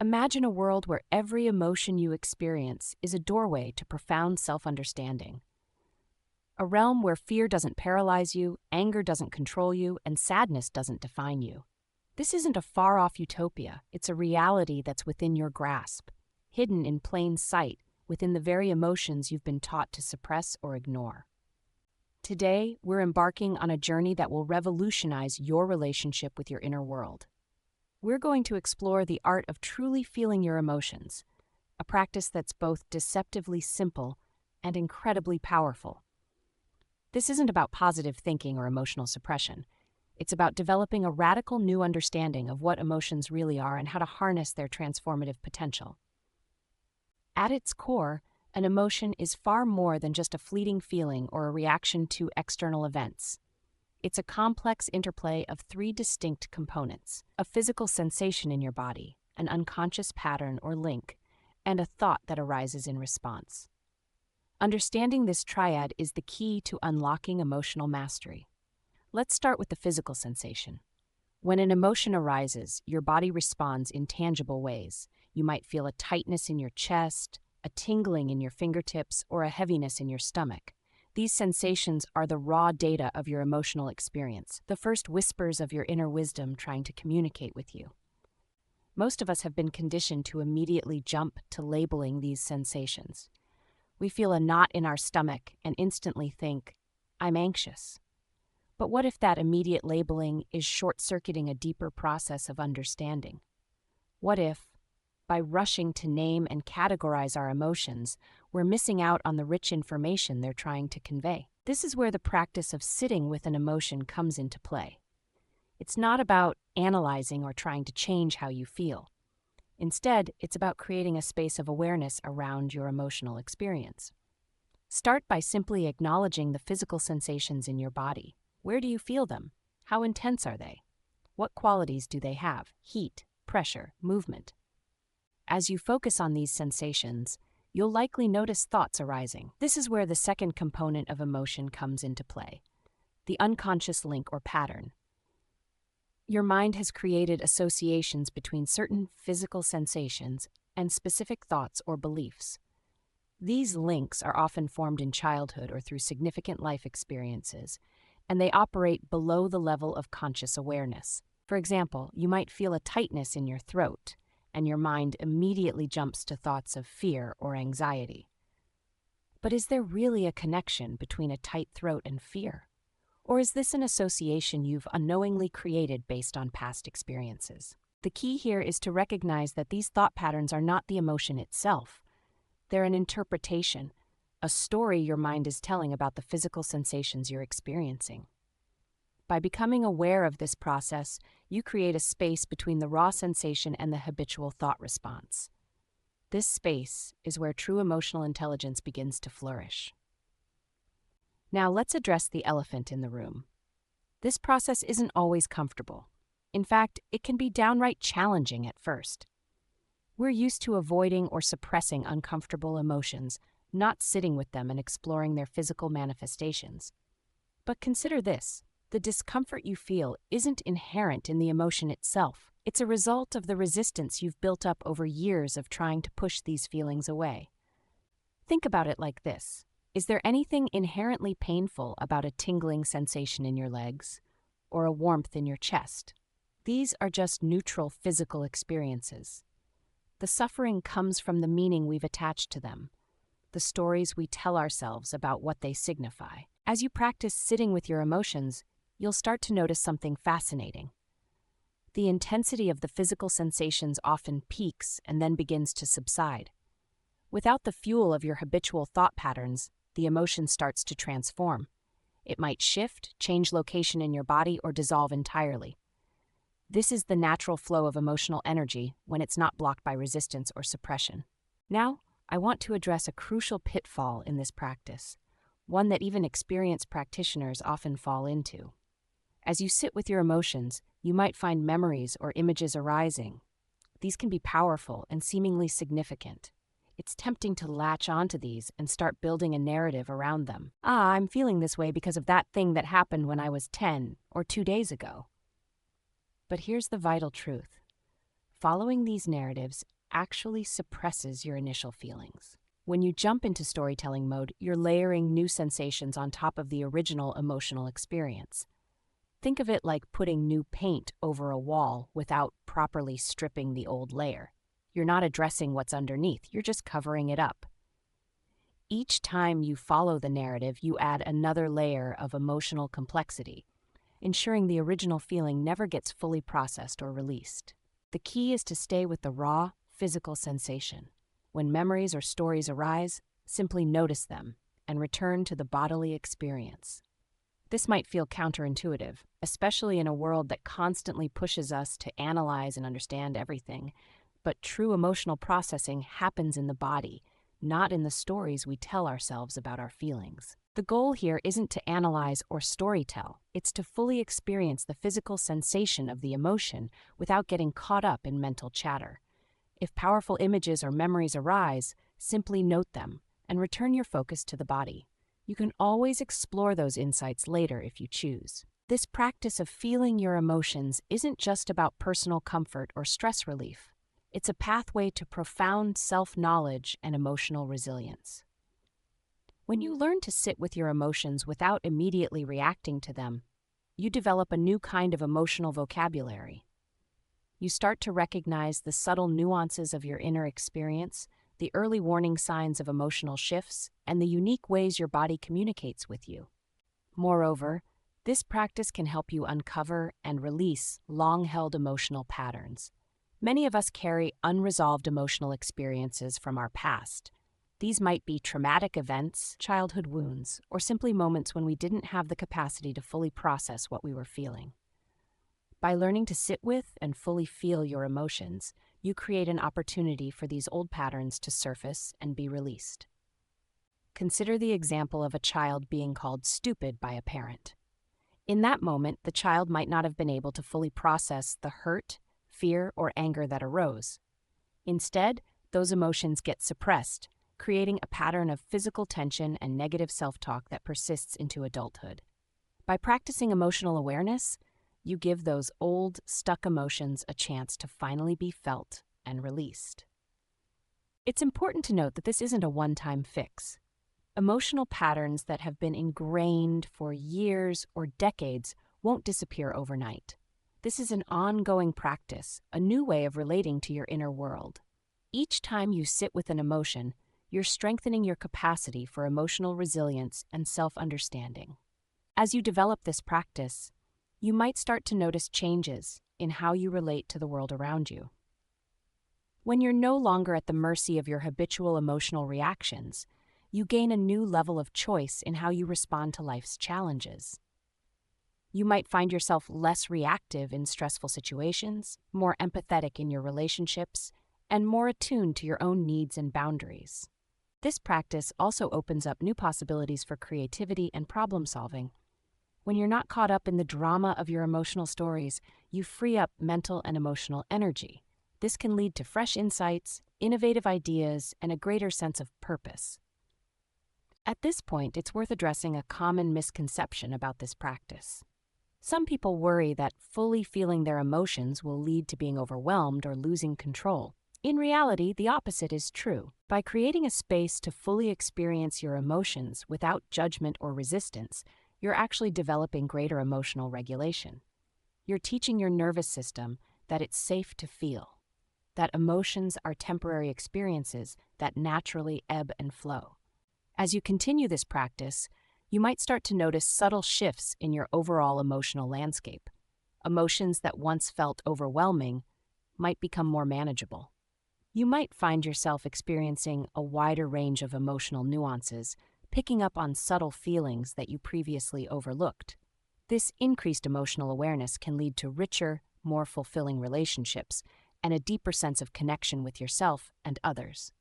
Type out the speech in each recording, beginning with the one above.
Imagine a world where every emotion you experience is a doorway to profound self-understanding. A realm where fear doesn't paralyze you, anger doesn't control you, and sadness doesn't define you. This isn't a far-off utopia, it's a reality that's within your grasp, hidden in plain sight within the very emotions you've been taught to suppress or ignore. Today, we're embarking on a journey that will revolutionize your relationship with your inner world. We're going to explore the art of truly feeling your emotions, a practice that's both deceptively simple and incredibly powerful. This isn't about positive thinking or emotional suppression. It's about developing a radical new understanding of what emotions really are and how to harness their transformative potential. At its core, an emotion is far more than just a fleeting feeling or a reaction to external events. It's a complex interplay of three distinct components: a physical sensation in your body, an unconscious pattern or link, and a thought that arises in response. Understanding this triad is the key to unlocking emotional mastery. Let's start with the physical sensation. When an emotion arises, your body responds in tangible ways. You might feel a tightness in your chest, a tingling in your fingertips, or a heaviness in your stomach. These sensations are the raw data of your emotional experience, the first whispers of your inner wisdom trying to communicate with you. Most of us have been conditioned to immediately jump to labeling these sensations. We feel a knot in our stomach and instantly think, "I'm anxious." But what if that immediate labeling is short-circuiting a deeper process of understanding? What if, by rushing to name and categorize our emotions, we're missing out on the rich information they're trying to convey? This is where the practice of sitting with an emotion comes into play. It's not about analyzing or trying to change how you feel. Instead, it's about creating a space of awareness around your emotional experience. Start by simply acknowledging the physical sensations in your body. Where do you feel them? How intense are they? What qualities do they have? Heat, pressure, movement. As you focus on these sensations, you'll likely notice thoughts arising. This is where the second component of emotion comes into play, the unconscious link or pattern. Your mind has created associations between certain physical sensations and specific thoughts or beliefs. These links are often formed in childhood or through significant life experiences, and they operate below the level of conscious awareness. For example, you might feel a tightness in your throat, and your mind immediately jumps to thoughts of fear or anxiety. But is there really a connection between a tight throat and fear? Or is this an association you've unknowingly created based on past experiences? The key here is to recognize that these thought patterns are not the emotion itself. They're an interpretation, a story your mind is telling about the physical sensations you're experiencing. By becoming aware of this process, you create a space between the raw sensation and the habitual thought response. This space is where true emotional intelligence begins to flourish. Now let's address the elephant in the room. This process isn't always comfortable. In fact, it can be downright challenging at first. We're used to avoiding or suppressing uncomfortable emotions, not sitting with them and exploring their physical manifestations. But consider this. The discomfort you feel isn't inherent in the emotion itself. It's a result of the resistance you've built up over years of trying to push these feelings away. Think about it like this. Is there anything inherently painful about a tingling sensation in your legs or a warmth in your chest? These are just neutral physical experiences. The suffering comes from the meaning we've attached to them, the stories we tell ourselves about what they signify. As you practice sitting with your emotions, you'll start to notice something fascinating. The intensity of the physical sensations often peaks and then begins to subside. Without the fuel of your habitual thought patterns, the emotion starts to transform. It might shift, change location in your body, or dissolve entirely. This is the natural flow of emotional energy when it's not blocked by resistance or suppression. Now, I want to address a crucial pitfall in this practice, one that even experienced practitioners often fall into. As you sit with your emotions, you might find memories or images arising. These can be powerful and seemingly significant. It's tempting to latch onto these and start building a narrative around them. I'm feeling this way because of that thing that happened when I was 10 or 2 days ago. But here's the vital truth. following these narratives actually suppresses your initial feelings. When you jump into storytelling mode, you're layering new sensations on top of the original emotional experience. Think of it like putting new paint over a wall without properly stripping the old layer. You're not addressing what's underneath, you're just covering it up. Each time you follow the narrative, you add another layer of emotional complexity, ensuring the original feeling never gets fully processed or released. The key is to stay with the raw, physical sensation. When memories or stories arise, simply notice them and return to the bodily experience. This might feel counterintuitive, especially in a world that constantly pushes us to analyze and understand everything, but true emotional processing happens in the body, not in the stories we tell ourselves about our feelings. The goal here isn't to analyze or storytell, it's to fully experience the physical sensation of the emotion without getting caught up in mental chatter. If powerful images or memories arise, simply note them and return your focus to the body. You can always explore those insights later if you choose. This practice of feeling your emotions isn't just about personal comfort or stress relief. It's a pathway to profound self-knowledge and emotional resilience. When you learn to sit with your emotions without immediately reacting to them, you develop a new kind of emotional vocabulary. You start to recognize the subtle nuances of your inner experience, the early warning signs of emotional shifts, and the unique ways your body communicates with you. Moreover, this practice can help you uncover and release long-held emotional patterns. Many of us carry unresolved emotional experiences from our past. These might be traumatic events, childhood wounds, or simply moments when we didn't have the capacity to fully process what we were feeling. By learning to sit with and fully feel your emotions, you create an opportunity for these old patterns to surface and be released. Consider the example of a child being called stupid by a parent. In that moment, the child might not have been able to fully process the hurt, fear, or anger that arose. Instead, those emotions get suppressed, creating a pattern of physical tension and negative self-talk that persists into adulthood. By practicing emotional awareness, you give those old, stuck emotions a chance to finally be felt and released. It's important to note that this isn't a one-time fix. Emotional patterns that have been ingrained for years or decades won't disappear overnight. This is an ongoing practice, a new way of relating to your inner world. Each time you sit with an emotion, you're strengthening your capacity for emotional resilience and self-understanding. As you develop this practice, you might start to notice changes in how you relate to the world around you. When you're no longer at the mercy of your habitual emotional reactions, you gain a new level of choice in how you respond to life's challenges. You might find yourself less reactive in stressful situations, more empathetic in your relationships, and more attuned to your own needs and boundaries. This practice also opens up new possibilities for creativity and problem-solving. When you're not caught up in the drama of your emotional stories, you free up mental and emotional energy. This can lead to fresh insights, innovative ideas, and a greater sense of purpose. At this point, it's worth addressing a common misconception about this practice. Some people worry that fully feeling their emotions will lead to being overwhelmed or losing control. In reality, the opposite is true. By creating a space to fully experience your emotions without judgment or resistance, you're actually developing greater emotional regulation. You're teaching your nervous system that it's safe to feel, that emotions are temporary experiences that naturally ebb and flow. As you continue this practice, you might start to notice subtle shifts in your overall emotional landscape. Emotions that once felt overwhelming might become more manageable. You might find yourself experiencing a wider range of emotional nuances, picking up on subtle feelings that you previously overlooked. This increased emotional awareness can lead to richer, more fulfilling relationships and a deeper sense of connection with yourself and others.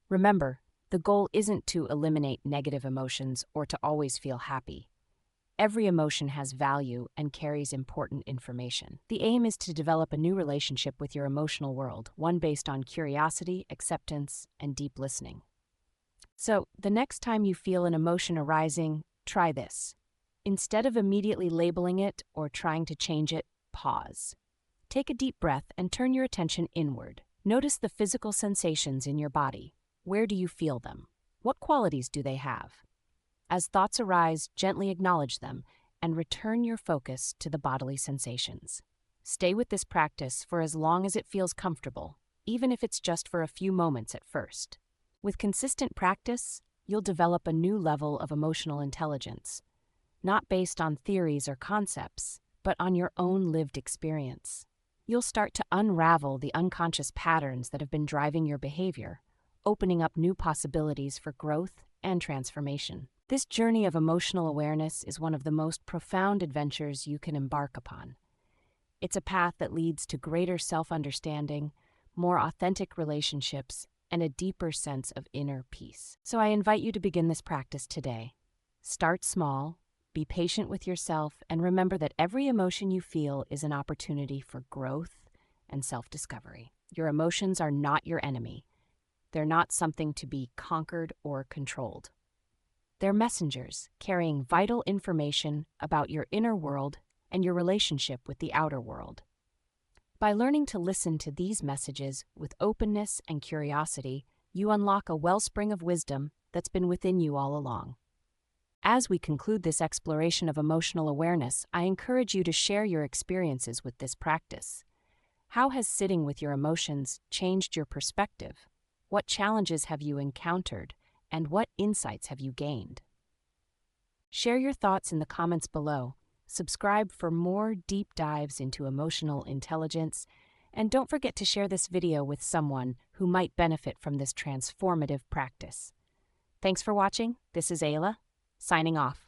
Remember, the goal isn't to eliminate negative emotions or to always feel happy. Every emotion has value and carries important information. The aim is to develop a new relationship with your emotional world, one based on curiosity, acceptance, and deep listening. So, the next time you feel an emotion arising, try this. Instead of immediately labeling it or trying to change it, pause. Take a deep breath and turn your attention inward. Notice the physical sensations in your body. Where do you feel them? What qualities do they have? As thoughts arise, gently acknowledge them and return your focus to the bodily sensations. Stay with this practice for as long as it feels comfortable, even if it's just for a few moments at first. With consistent practice, you'll develop a new level of emotional intelligence, not based on theories or concepts, but on your own lived experience. You'll start to unravel the unconscious patterns that have been driving your behavior, opening up new possibilities for growth and transformation. This journey of emotional awareness is one of the most profound adventures you can embark upon. It's a path that leads to greater self-understanding, more authentic relationships, and a deeper sense of inner peace. So I invite you to begin this practice today. Start small, be patient with yourself, and remember that every emotion you feel is an opportunity for growth and self-discovery. Your emotions are not your enemy. They're not something to be conquered or controlled. They're messengers carrying vital information about your inner world and your relationship with the outer world. By learning to listen to these messages with openness and curiosity, you unlock a wellspring of wisdom that's been within you all along. As we conclude this exploration of emotional awareness, I encourage you to share your experiences with this practice. How has sitting with your emotions changed your perspective? What challenges have you encountered, and what insights have you gained? Share your thoughts in the comments below. Subscribe for more deep dives into emotional intelligence, and don't forget to share this video with someone who might benefit from this transformative practice. Thanks for watching. This is Ayla, signing off.